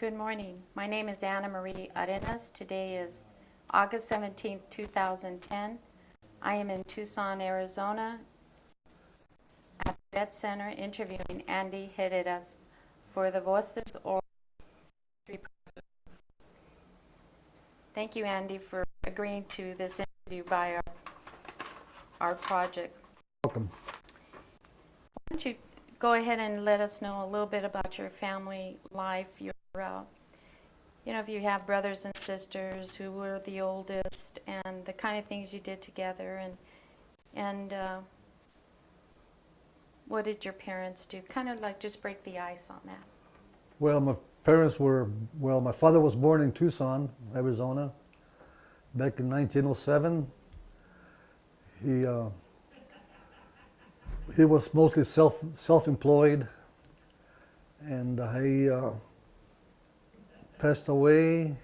Good morning. My name is Anna Marie Arenas. Today is August 17, 2010. I am in Tucson, Arizona at the Vet Center interviewing Andy Herreras for the Voces or Thank you, Andy, for agreeing to this interview by our project. Welcome. Why don't you go ahead and let us know a little bit about your family life, if you have brothers and sisters, who were the oldest, and the kind of things you did together, and what did your parents do? Kind of like just break the ice on that. Well, my father was born in Tucson, Arizona, back in 1907. He was mostly self-employed, and he passed away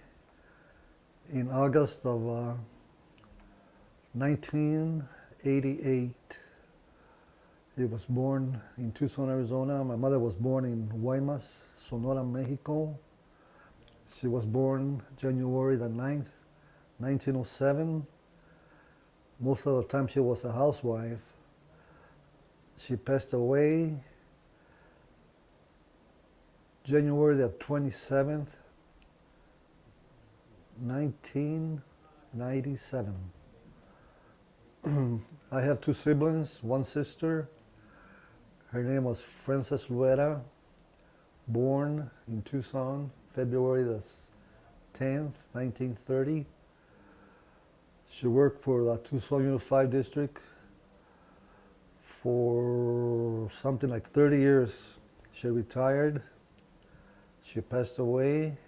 in August of 1988. He was born in Tucson, Arizona. My mother was born in Guaymas, Sonora, Mexico. She was born January the 9th, 1907. Most of the time she was a housewife. She passed away January the 27th, 1997. I have two siblings, one sister. Her name was Frances Luera, born in Tucson, February the 10th, 1930. She worked for the Tucson Unified District for something like 30 years. She retired. She passed away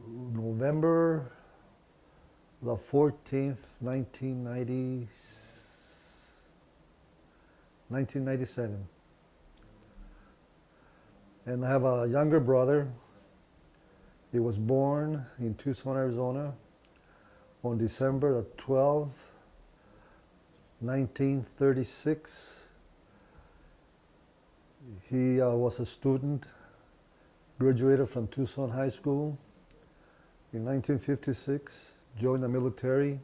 November the 14th, 1997. And I have a younger brother. He was born in Tucson, Arizona on December the 12th, 1936. He was a student, graduated from Tucson High School in 1956, joined the military,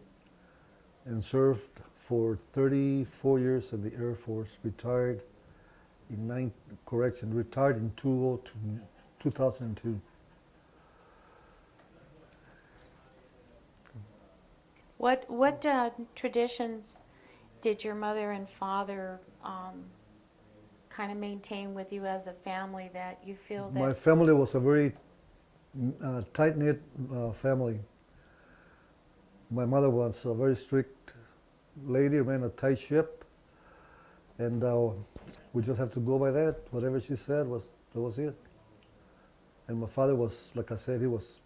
and served for 34 years in the Air Force, retired in 2002. What traditions did your mother and father kind of maintain with you as a family that you feel that... My family was a very tight-knit family. My mother was a very strict lady, ran a tight ship, and we just have to go by that. Whatever she said that was it. And my father was, like I said, he was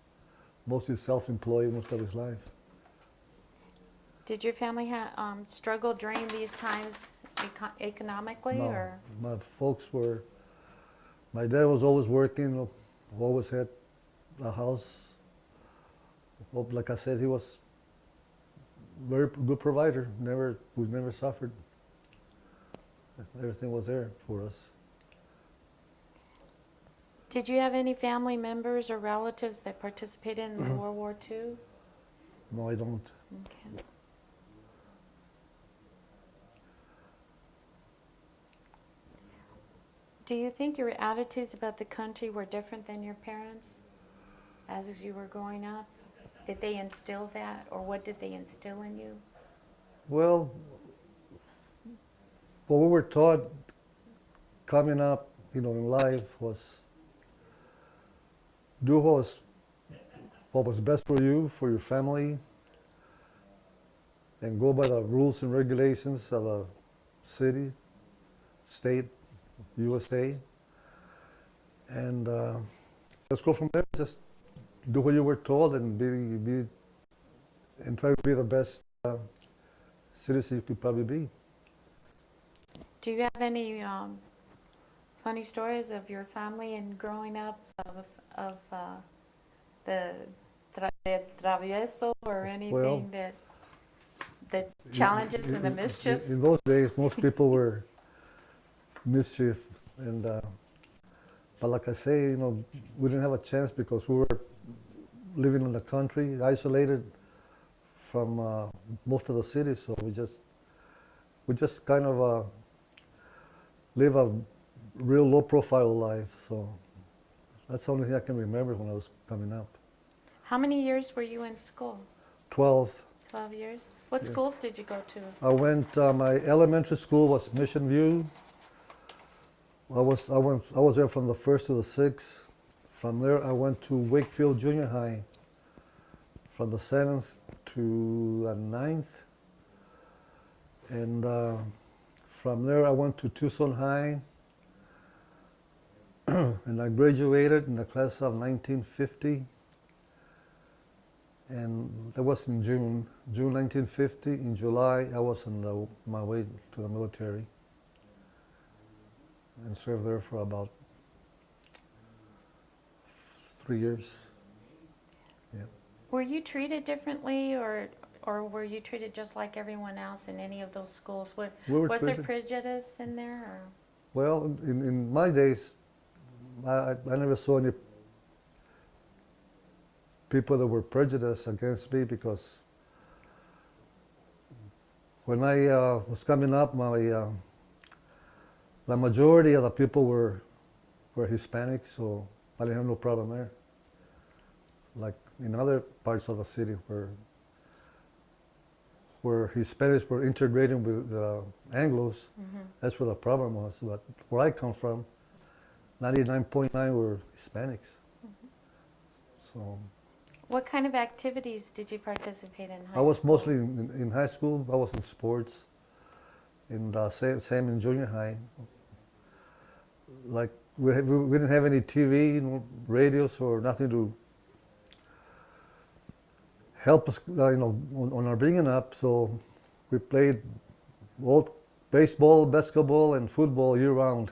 mostly self-employed most of his life. Did your family struggle during these times economically? No, or? My dad was always working, always had a house. Well, like I said, he was a very good provider, we never suffered. Everything was there for us. Did you have any family members or relatives that participated in World War II? No, I don't. Okay. Do you think your attitudes about the country were different than your parents as you were growing up? Did they instill that, or what did they instill in you? Well, what we were taught coming up, in life was do what was best for you, for your family, and go by the rules and regulations of a city, state, USA, and let's go from there. Just do what you were told and try to be the best citizen you could probably be. Do you have any funny stories of your family and growing up of the travieso or anything the challenges and the mischief? In those days, most people were mischief, and But like I say, we didn't have a chance because we were living in the country, isolated from most of the cities. So we just kind of live a real low-profile life. So that's the only thing I can remember when I was coming up. How many years were you in school? 12. 12 years? What Yeah. schools did you go to? My elementary school was Mission View. I was there from the 1st to the 6th. From there, I went to Wakefield Junior High from the 7th to the 9th. And from there, I went to Tucson High. And I graduated in the class of 1950. And that was in June 1950. In July, I was on my way to the military and served there for about 3 years. Yeah. Were you treated differently, or were you treated just like everyone else in any of those schools? We were Was there treated- prejudice in there? Or? Well, in my days, I never saw any people that were prejudiced against me, because when I was coming up, the majority of the people were Hispanic, so I didn't have no problem there. Like in other parts of the city where Hispanics were integrating with Anglos, that's where the problem was. But where I come from, 99.9 were Hispanics. So What kind of activities did you participate in high school? I was mostly in high school. I was in sports, and same in junior high. Like we didn't have any TV, radios, or nothing to help us, on our bringing up. So we played both baseball, basketball, and football year round.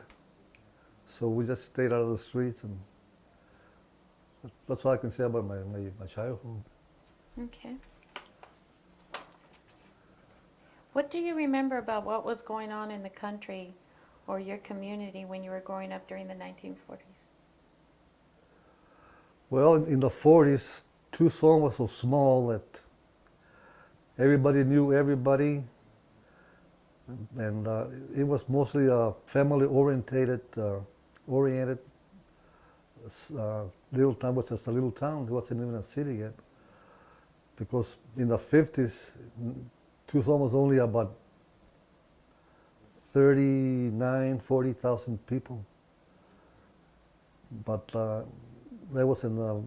So we just stayed out of the streets, and that's all I can say about my childhood. Okay. What do you remember about what was going on in the country or your community when you were growing up during the 1940s? Well, in the 40s, Tucson was so small that everybody knew everybody, and it was mostly a family-oriented little town. It was just a little town. It wasn't even a city yet, because in the 50s, Tucson was only about 40,000 people. But that was in the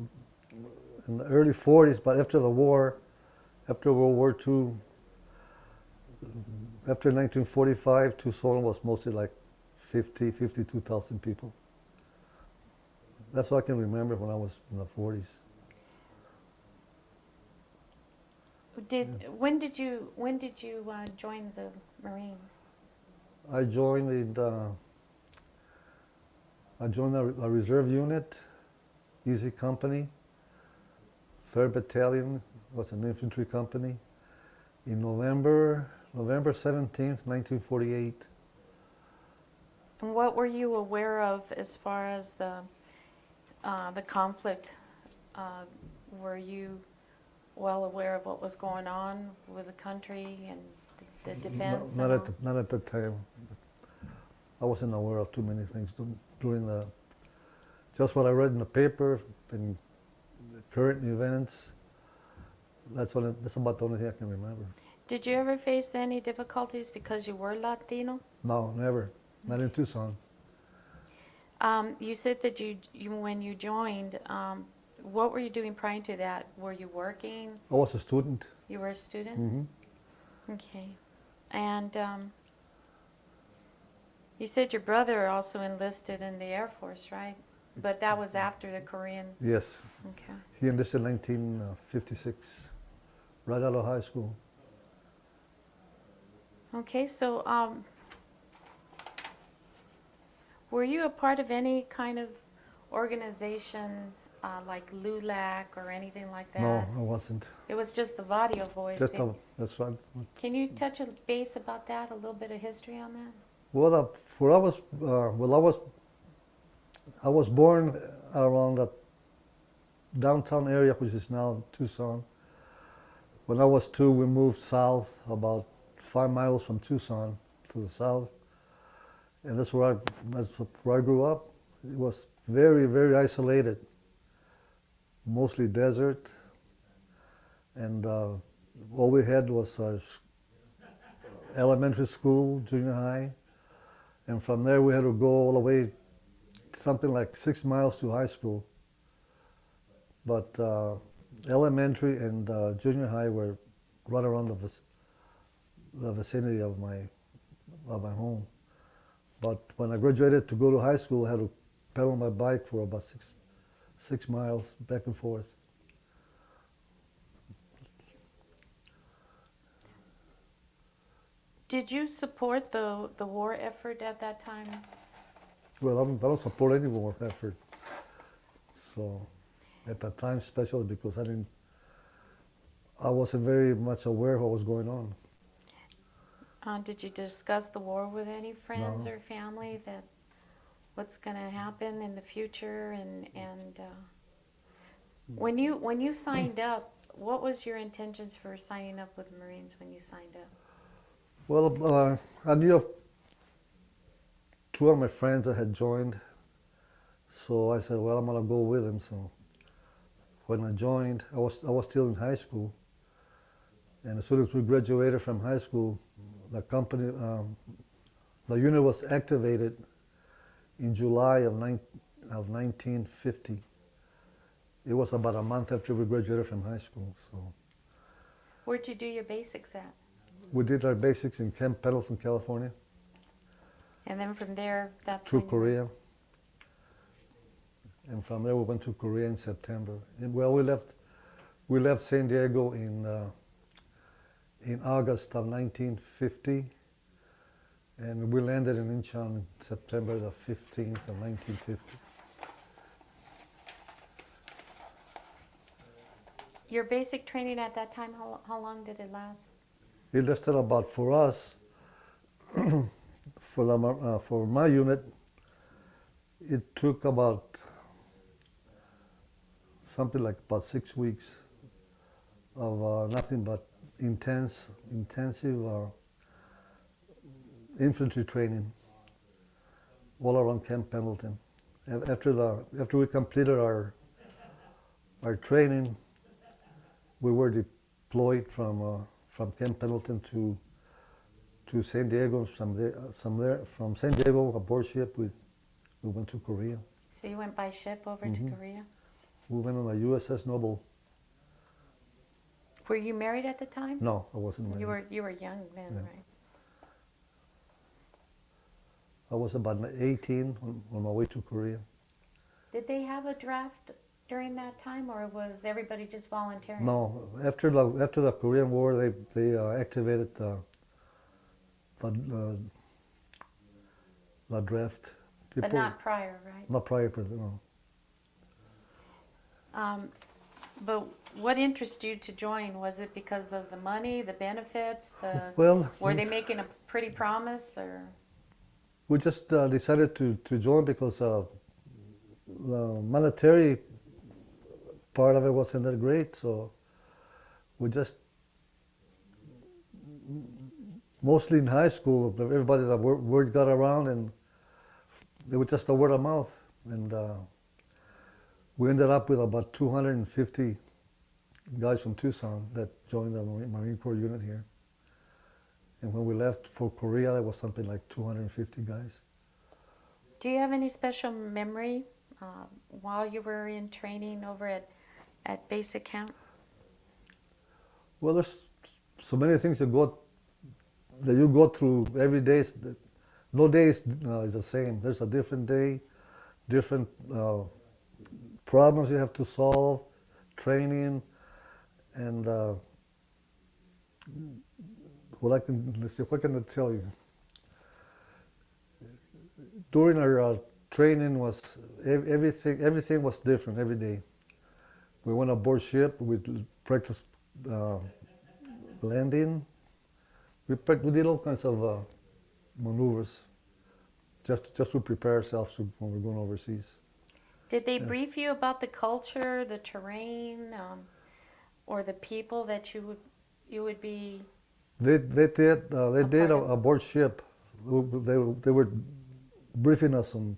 early 40s. But after the war, after World War II, after 1945, Tucson was mostly like 52,000 people. That's all I can remember when I was in the 40s. When did you join the Marines? I joined a reserve unit, Easy Company, 3rd Battalion, was an infantry company, in November 17th, 1948. And what were you aware of as far as the conflict? Were you well aware of what was going on with the country and the defense? Not at the time. I wasn't aware of too many things during just what I read in the paper and the current events. That's about the only thing I can remember. Did you ever face any difficulties because you were Latino? No, never. Not in Tucson. You said that you when you joined, what were you doing prior to that? Were you working? I was a student. You were a student? Mm-hmm. Okay. And you said your brother also enlisted in the Air Force, right? But that was after the Korean. Yes. Okay. He enlisted in 1956, right out of high school. Okay, so were you a part of any kind of organization like LULAC or anything like that? No, I wasn't. It was just the Vadio Boys. That's right. Can you touch a base about that, a little bit of history on that? Well, I was I was born around the downtown area, which is now Tucson. When I was 2, we moved south about 5 miles from Tucson to the south, and that's where I grew up. It was very, very isolated, mostly desert, and all we had was elementary school, junior high, and from there we had to go all the way, something like 6 miles to high school. But elementary and junior high were right around the vicinity of my home. But when I graduated to go to high school, I had to pedal my bike for about six miles back and forth. Did you support the war effort at that time? Well, I don't support any war effort. So at that time, especially because I wasn't very much aware of what was going on. Did you discuss the war with any friends No. or family, that what's going to happen in the future? And when you signed up, what was your intentions for signing up with the Marines when you signed up? Well, I knew of 2 of my friends that had joined, so I said, well, I'm gonna go with them. So when I joined, I was still in high school, and as soon as we graduated from high school, the company, the unit was activated in July of 1950. It was about a month after we graduated from high school. So Where'd you do your basics at? we did our basics in Camp Pendleton, California, And then from there, that's through when you Korea. And from there we went to Korea in September. And well, we left San Diego in August of 1950, and we landed in Incheon September the 15th of 1950. Your basic training at that time, how long did it last? It lasted about, for us, for my unit, it took about something like about 6 weeks of nothing but intensive infantry training all around Camp Pendleton. After we completed our training, we were deployed from Camp Pendleton to San Diego. From San Diego aboard ship, we went to Korea. So you went by ship over to Korea? We went on a USS Noble. Were you married at the time? No, I wasn't married. You were young then, Yeah. right? I was about 18 on my way to Korea. Did they have a draft during that time, or was everybody just volunteering? No, after the Korean War, they activated the draft. But not prior, right? Not prior to that, no. But what interested you to join? Was it because of the money, the benefits, Well, were they making a pretty promise, or? we just decided to join because the monetary part of it wasn't that great, so we just, mostly in high school, everybody, the word got around, and it was just a word of mouth, and we ended up with about 250 guys from Tucson that joined the Marine Corps unit here. And when we left for Korea, there was something like 250 guys. Do you have any special memory while you were in training over at basic camp? Well, there's so many things that you go through every day. No day is the same. There's a different day, different problems you have to solve, training, and what can I tell you? During our training was everything was different every day. We went aboard ship, we practiced landing. We did all kinds of maneuvers just to prepare ourselves when we're going overseas. Did they Yeah. brief you about the culture, the terrain, or the people that you would be? They did part of? aboard ship. They were briefing us on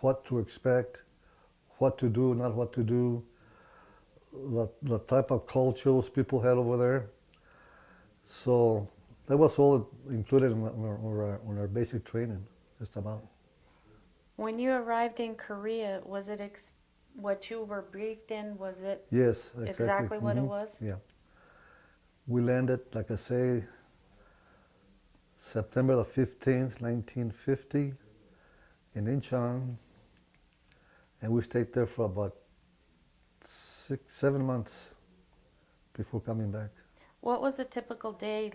what to expect, what to do, not what to do, the type of cultures people had over there. So that was all included on our basic training, just about. When you arrived in Korea, was it what you were briefed in? Was it Yes, exactly what it was? Yeah. We landed, like I say, September the 15th, 1950, in Incheon, and we stayed there for about 7 months before coming back. What was a typical day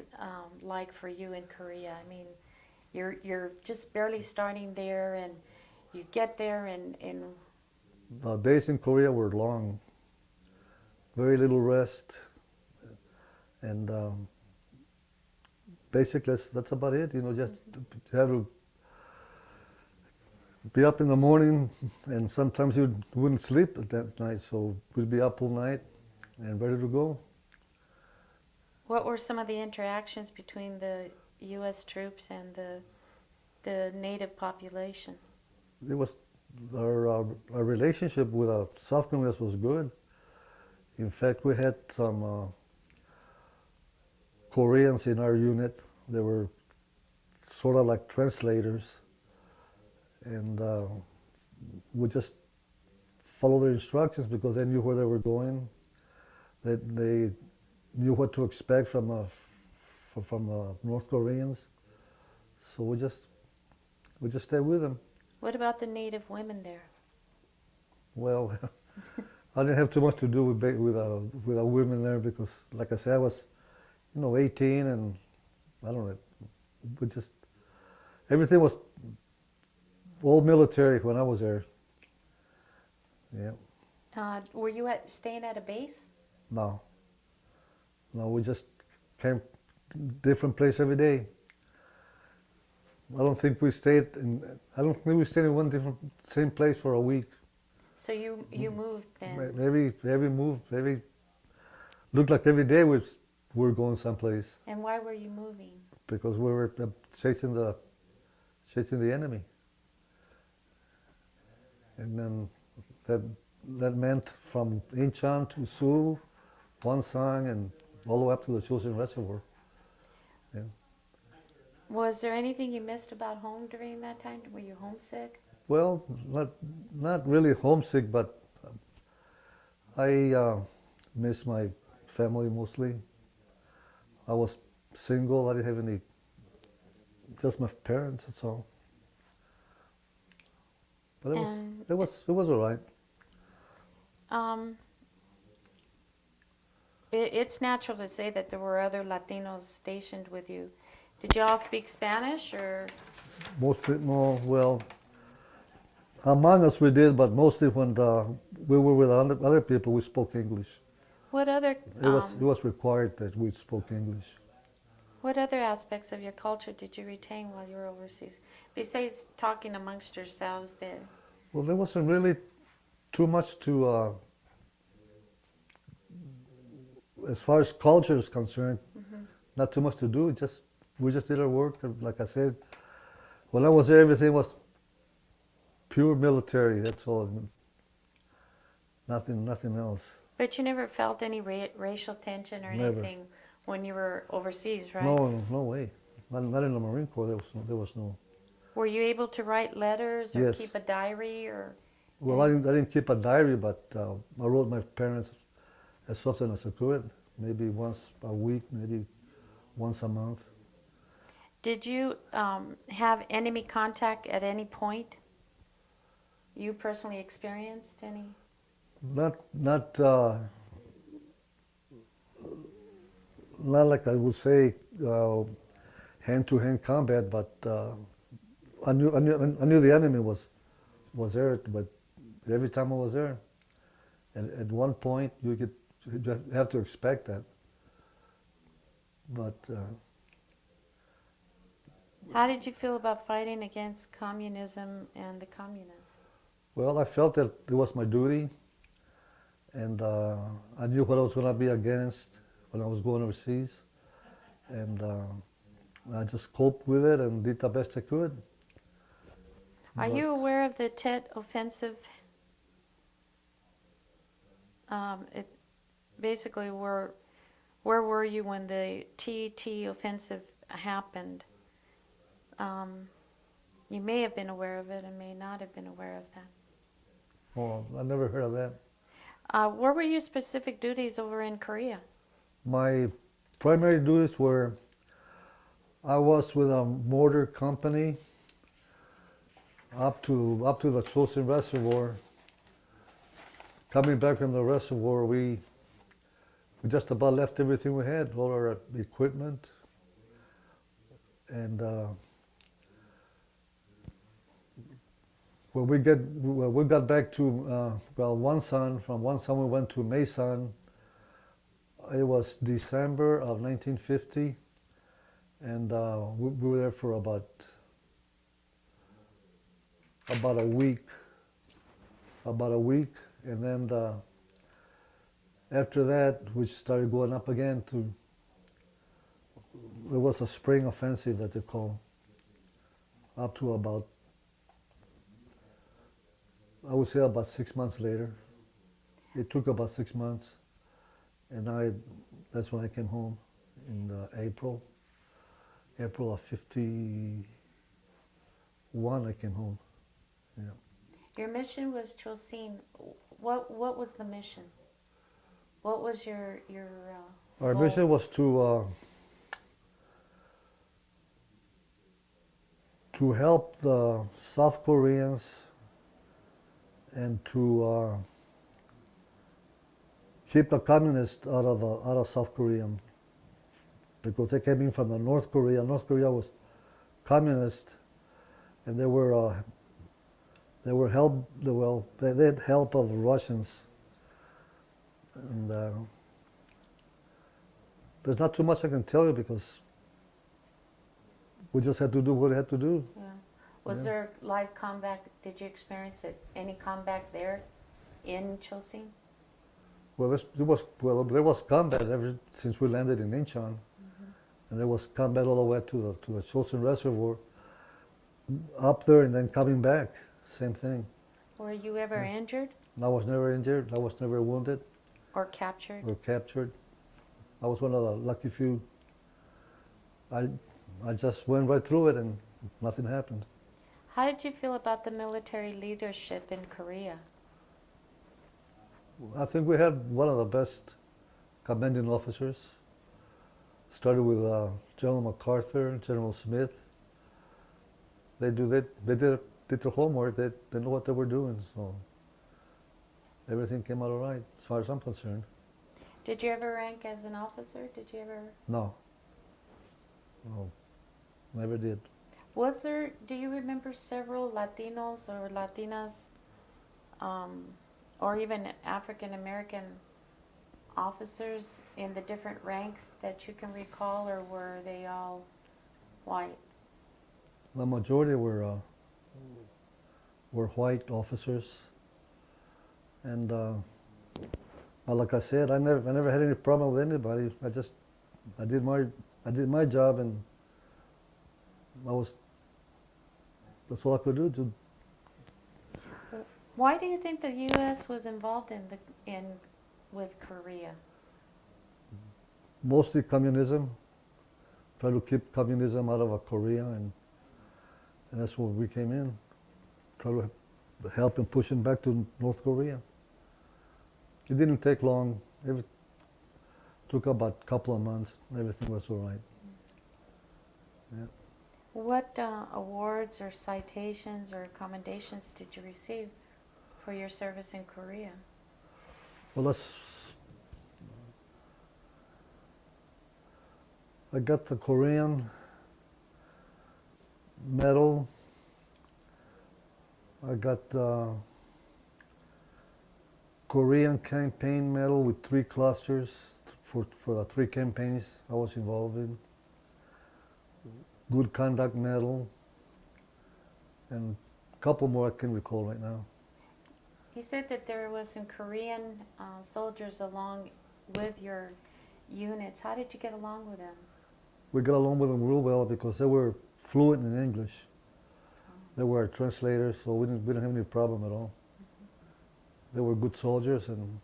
like for you in Korea? I mean, you're just barely starting there, and you get there, and The days in Korea were long, very little rest, and basically that's about it. You know, just to have to be up in the morning, and sometimes you wouldn't sleep at that night, so we'd be up all night and ready to go. what were some of the interactions between the U.S. troops and the native population? It was our relationship with our South Koreans was good. In fact, we had some Koreans in our unit. They were sort of like translators, and we just follow their instructions because they knew where they were going. They knew what to expect from North Koreans. So we just stayed with them. What about the native women there? Well, I didn't have too much to do with our women there because, like I said, I was, 18, and I don't know. We just everything was all military when I was there. Yeah. Were you staying at a base? No, we just came different place every day. I don't think we stayed in one different same place for a week. So you moved then? Maybe looked like every day we were going someplace And why were you moving? because we were chasing the enemy, and then that meant from Incheon to Seoul, Wonsang, and all the way up to the Chosin Reservoir. Yeah. Was there anything you missed about home during that time? Were you homesick? Well, not really homesick, but I miss my family mostly. I was single. I didn't have any, just my parents. That's all. But it was all right. It's natural to say that there were other Latinos stationed with you. Did you all speak Spanish, or? Mostly, no, well, among us we did, but mostly when we were with other people, we spoke English. What other It was required that we spoke English. what other aspects of your culture did you retain while you were overseas, besides talking amongst yourselves? Then, Well, there wasn't really too much to, as far as culture is concerned, not too much to do. We just did our work. Like I said, when I was there, everything was pure military. That's all. Nothing else. but you never felt any racial tension or Never. anything when you were overseas, right? No way. Not in the Marine Corps. There was no. Were you able to write letters or Yes. keep a diary, or? Well, I didn't keep a diary, but I wrote my parents as often as I could. Maybe once a week, maybe once a month. Did you have enemy contact at any point? You personally experienced any? Not like I would say hand-to-hand combat, but I knew the enemy was there. But every time I was there, and at one point you have to expect that. But How did you feel about fighting against communism and the communists? Well, I felt that it was my duty, and I knew what I was going to be against when I was going overseas, and I just coped with it and did the best I could. Are But you aware of the Tet Offensive? It's basically where were you when the Tet Offensive happened? You may have been aware of it and may not have been aware of that. oh, I never heard of that. What were your specific duties over in Korea? My primary duties were I was with a mortar company up to the Citations reservoir. Coming back from the reservoir, we just about left everything we had, all our equipment, and when we got back to from Wonsan we went to Mason. It was December of 1950, and we were there for about a week, and then after that we started going up again to. There was a spring offensive that they call, up to about, I would say about 6 months later. It took about 6 months, and that's when I came home in April of '51. I came home. Yeah. Your mission was Chosin. What was the mission? What was your Our goal? mission was to help the South Koreans and to keep the communists out of South Korea, because they came in from the North Korea. North Korea was communist, and they had help of the Russians, and there's not too much I can tell you because we just had to do what we had to do. Yeah. Was there live combat? Did you experience any combat there in Chosin? Well, there was combat ever since we landed in Incheon, and there was combat all the way to the Citations reservoir, up there and then coming back, same thing. Were you ever injured I was never injured. I was never wounded or captured? or captured. I was one of the lucky few. I just went right through it and nothing happened. How did you feel about the military leadership in Korea? I think we had one of the best commanding officers. Started with General MacArthur, General Smith. They did their homework. They knew what they were doing, so everything came out all right, as far as I'm concerned. Did you ever rank as an officer? Did you ever? No, never did. Was there? Do you remember several Latinos or Latinas, or even African American officers in the different ranks that you can recall, or were they all white? The majority were white officers, and well, like I said, I never had any problem with anybody. I did my job, and that's all I could do. Why do you think the U.S. was involved with Korea? Mostly communism. Try to keep communism out of Korea, and that's where we came in. Try to help and push him back to North Korea. It didn't take long. It took about a couple of months. Everything was all right. Yeah. What awards or citations or accommodations did you receive for your service in Korea? Well, I got the Korean medal. I got the Korean campaign medal with 3 clusters for the 3 campaigns I was involved in. Good Conduct Medal, and a couple more I can recall right now. You said that there was some Korean soldiers along with your units. How did you get along with them? We got along with them real well because they were fluent in English. They were our translators, so we didn't have any problem at all. They were good soldiers, and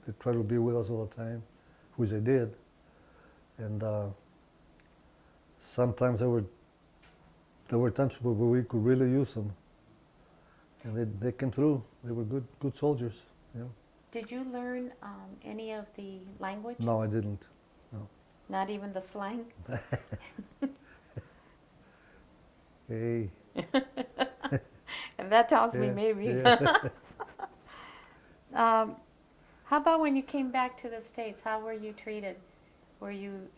they tried to be with us all the time, which they did. And sometimes there were times where we could really use them, and they came through. They were good soldiers. Yeah. Did you learn any of the language? No, I didn't. Not even the slang? Hey. And that tells me Yeah, maybe. yeah. How about when you came back to the States? How were you treated? Were you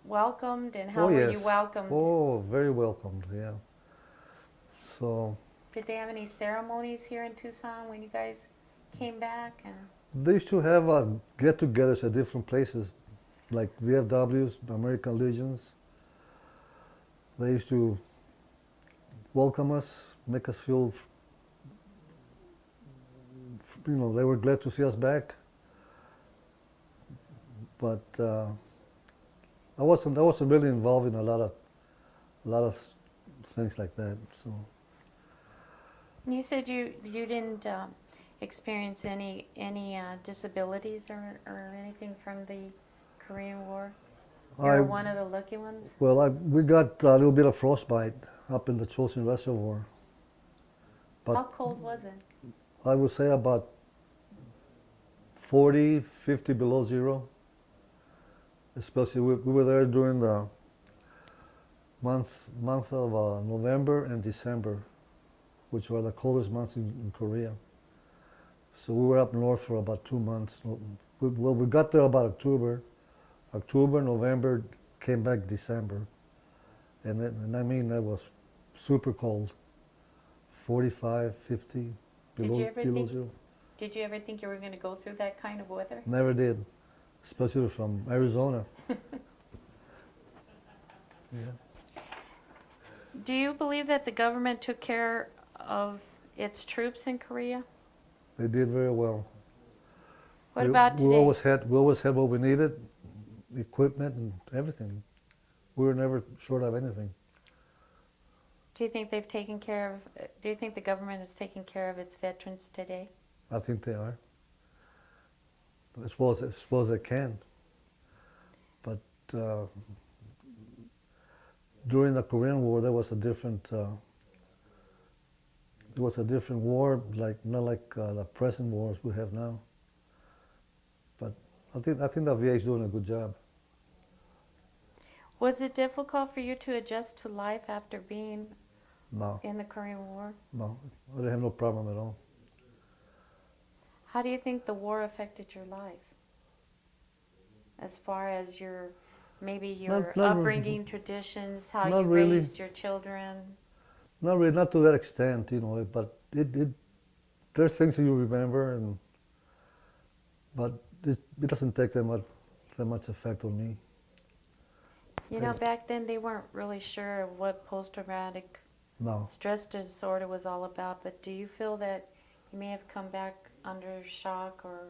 welcomed, and how Oh, were yes. you welcomed? Oh, very welcomed, yeah. So Did they have any ceremonies here in Tucson when you guys came back? And they used to have get-togethers at different places, like VFWs, American Legions. They used to welcome us, make us feel, they were glad to see us back. But I wasn't really involved in a lot of things like that. So you said you didn't experience any disabilities or anything from the Korean War? You were one of the lucky ones? Well, we got a little bit of frostbite up in the Chosin Reservoir. But How cold was it? I would say about 40, 50 below zero. Especially we were there during the month of November and December, which were the coldest months in Korea. So we were up north for about 2 months. Well, we got there about October, November, came back December. And I mean, that was super cold, 45, 50 below zero. Did you ever think you were going to go through that kind of weather? Never did, especially from Arizona. Yeah. Do you believe that the government took care of its troops in Korea? They did very well. What about today? We always had what we needed, equipment and everything. We were never short of anything. Do you think they've taken care of, do you think the government is taking care of its veterans today? I think they are, as well as they can. But during the Korean War, there was a different war, not like the present wars we have now. But I think the VA is doing a good job. Was it difficult for you to adjust to life after being No, in the Korean War? no, I didn't have no problem at all. How do you think the war affected your life? As far as your Not upbringing, traditions, how not you really. raised your children? Not really, not to that extent, but there's things that you remember, but it doesn't take that much effect on me. You know, back then they weren't really sure what post-traumatic No, stress disorder was all about, but do you feel that you may have come back under shock or?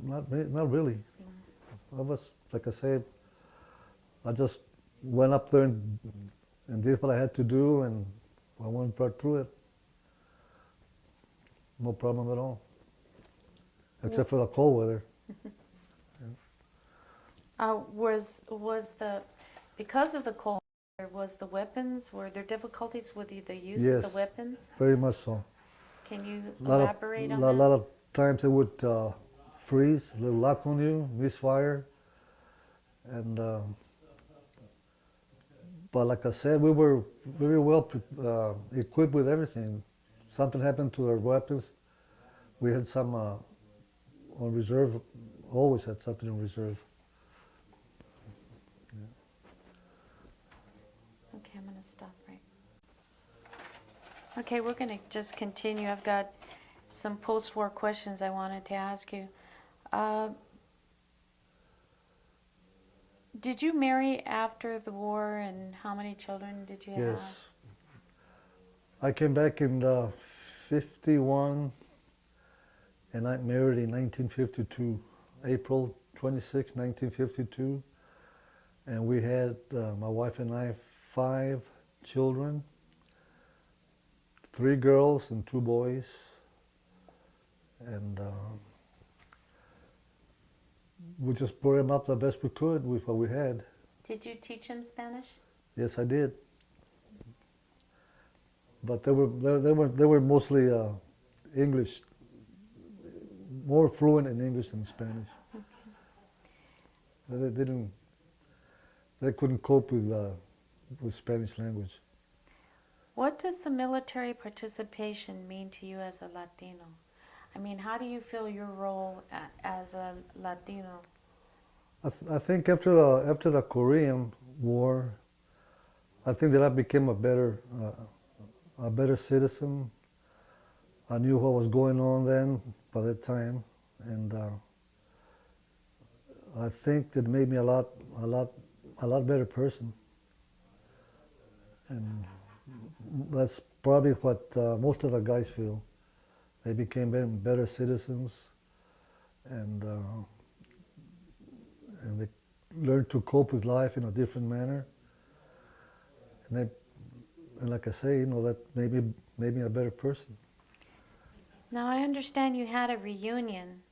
not really. I was, like I said, I just went up there and did what I had to do, and I went right through it. No problem at all, except for the cold weather. Because of the cold weather, were there difficulties with the use of Yes. the weapons? Very much so. Can you A elaborate on lot that? of times it would freeze, a little lock on you, misfire, and but like I said, we were very well equipped with everything. Something happened to our weapons, we had some on reserve. Always had something in reserve. Okay, I'm going to stop right. Okay, we're going to just continue. I've got some post-war questions I wanted to ask you. Did you marry after the war, and how many children did you Yes. have? I came back in 51 and I married in 1952, April 26, 1952. And we had, my wife and I, 5 children, 3 girls and 2 boys. And we just brought them up the best we could with what we had. Did you teach him Spanish? Yes, I did. But they were mostly English, more fluent in English than Spanish. They couldn't cope with Spanish language. What does the military participation mean to you as a Latino? I mean, how do you feel your role as a Latino? I think after the Korean War, I think that I became a better citizen. I knew what was going on then by that time, and I think it made me a lot better person. And that's probably what most of the guys feel. They became better citizens, and they learned to cope with life in a different manner. And like I say, that made me a better person. Now, I understand you had a reunion,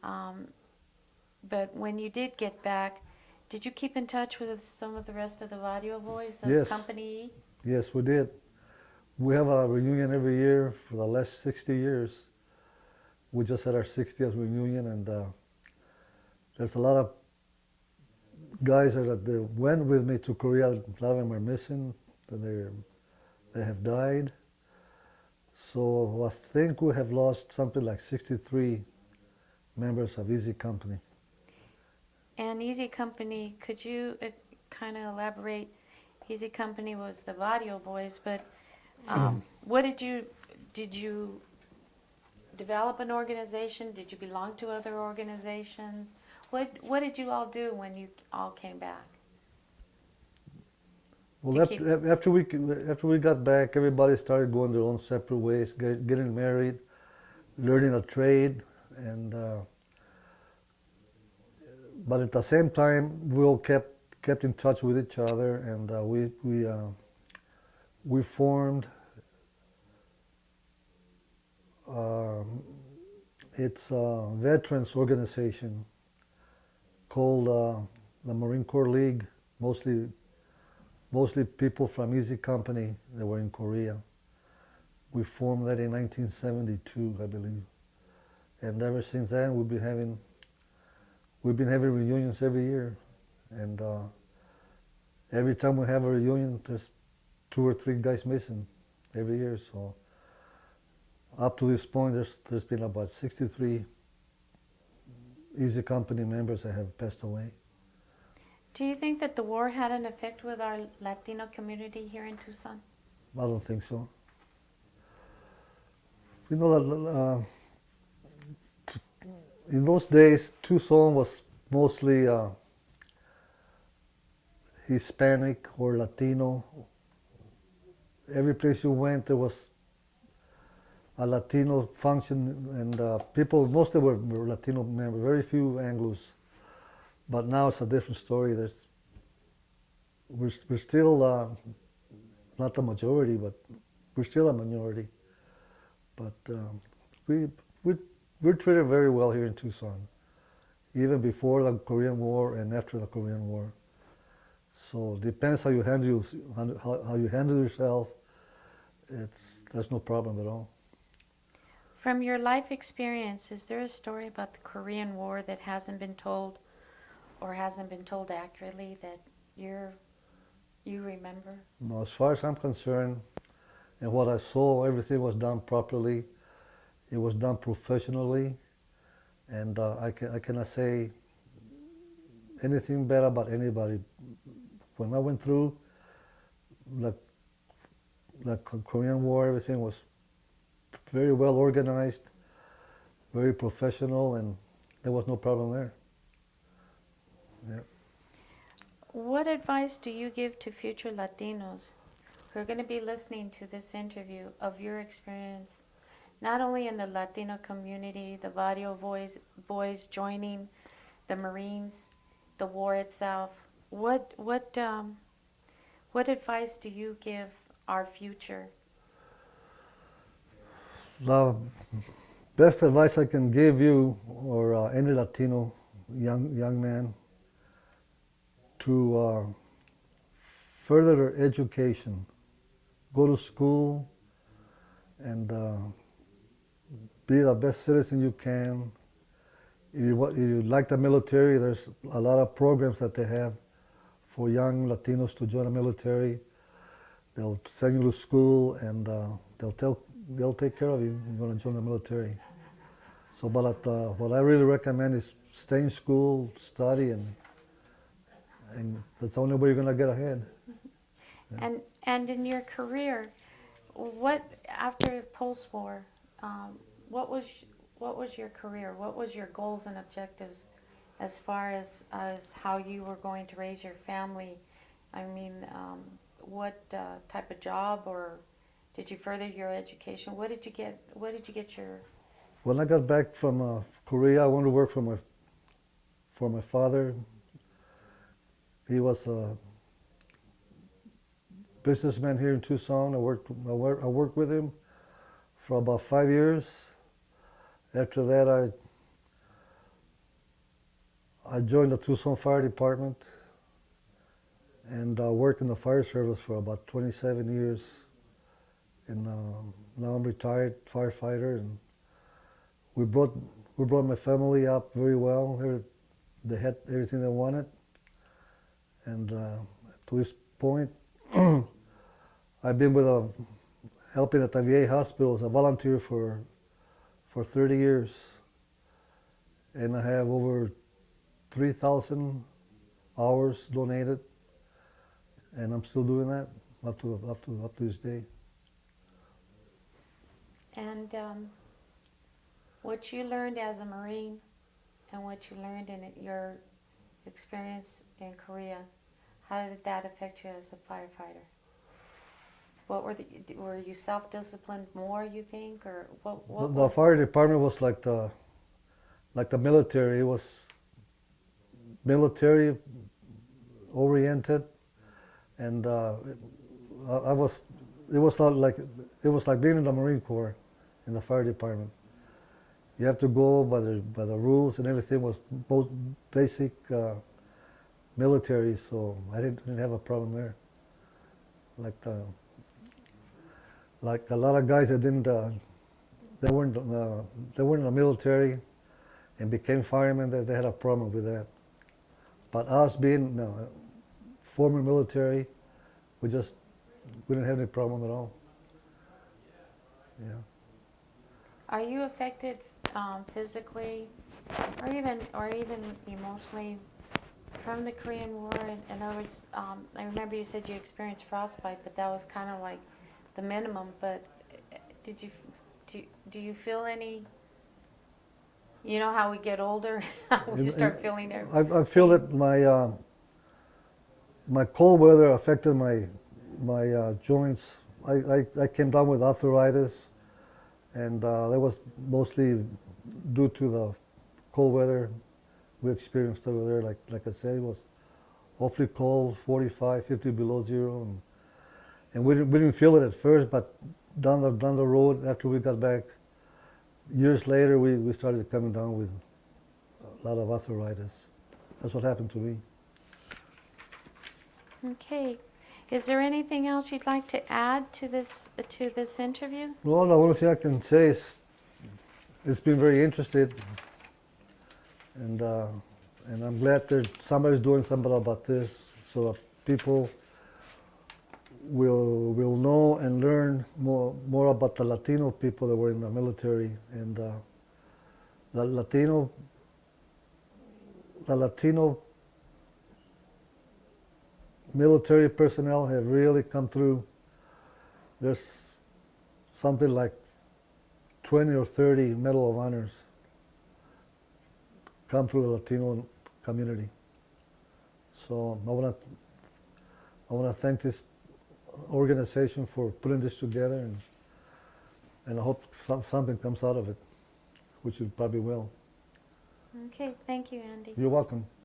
but when you did get back, did you keep in touch with some of the rest of the Vadio boys of Yes. Company E? Yes, we did. We have a reunion every year for the last 60 years. We just had our 60th reunion, and there's a lot of guys that went with me to Korea. A lot of them are missing, and they have died. So I think we have lost something like 63 members of Easy Company. And Easy Company, could you kind of elaborate? Easy Company was the Vadio boys, but what did you develop an organization? Did you belong to other organizations? What did you all do when you all came back? Well, after we got back, everybody started going their own separate ways, getting married, learning a trade, and but at the same time, we all kept in touch with each other, and we formed. It's a veterans organization called the Marine Corps League, mostly people from Easy Company that were in Korea. We formed that in 1972, I believe, and ever since then we've been having reunions every year, and every time we have a reunion, there's 2 or 3 guys missing every year. So up to this point, there's been about 63 Easy Company members that have passed away. Do you think that the war had an effect with our Latino community here in Tucson? I don't think so. You know that in those days, Tucson was mostly Hispanic or Latino. Every place you went, there was a Latino function, and most of them were Latino members, very few Anglos. But now it's a different story. We're still not the majority, but we're still a minority. But we're treated very well here in Tucson, even before the Korean War and after the Korean War. So it depends how you handle yourself. There's no problem at all. From your life experience, is there a story about the Korean War that hasn't been told or hasn't been told accurately that you remember? No, as far as I'm concerned, and what I saw, everything was done properly. It was done professionally, and I cannot say anything bad about anybody. When I went through the Korean War, everything was very well organized, very professional, and there was no problem there. Yeah. What advice do you give to future Latinos who are going to be listening to this interview of your experience, not only in the Latino community, the Barrio boys joining the Marines, the war itself? What advice do you give our future? The best advice I can give you, or any Latino young man, to further their education, go to school, and be the best citizen you can. If you like the military, there's a lot of programs that they have for young Latinos to join the military. They'll send you to school, and they'll take care of you if you're going to join the military. So, but what I really recommend is stay in school, study, and that's the only way you're going to get ahead. Yeah. And in your career, what after post-war, what was your career? What was your goals and objectives as far as how you were going to raise your family? I mean, what type of job, or did you further your education? What did you get? What did you get your? When I got back from Korea, I wanted to work for my father. He was a businessman here in Tucson. I worked with him for about 5 years. After that, I joined the Tucson Fire Department and worked in the fire service for about 27 years. And now I'm retired firefighter, and we brought my family up very well. They had everything they wanted, and to this point, I've been helping at the VA hospital as a volunteer for 30 years, and I have over 3,000 hours donated, and I'm still doing that up to this day. And what you learned as a Marine, and what you learned in your experience in Korea, how did that affect you as a firefighter? What were you self-disciplined more, you think, or what? The fire department was like the military. It was military oriented, and it was like being in the Marine Corps, in the fire department. You have to go by the rules, and everything was both basic military. So I didn't have a problem there. Like a lot of guys that they weren't in the military and became firemen, they had a problem with that. But us being former military, we didn't have any problem at all. Yeah. Are you affected physically, or even emotionally, from the Korean War? In other words, I remember you said you experienced frostbite, but that was kind of like the minimum. But do you feel any? You know how we get older, we start feeling it. I feel that my cold weather affected my joints. I came down with arthritis, and that was mostly due to the cold weather we experienced over there. Like I said, it was awfully cold, 45, 50 below zero, and we didn't feel it at first, but down the road after we got back, years later, we started coming down with a lot of arthritis. That's what happened to me. Okay. Is there anything else you'd like to add to this interview? Well, the only thing I can say is it's been very interesting, and I'm glad that somebody's doing something about this, so that people will know and learn more about the Latino people that were in the military, and the Latino military personnel have really come through. There's something like 20 or 30 Medal of Honors come through the Latino community. So I want to thank this organization for putting this together, and I hope something comes out of it, which it probably will. Okay, thank you, Andy. You're welcome.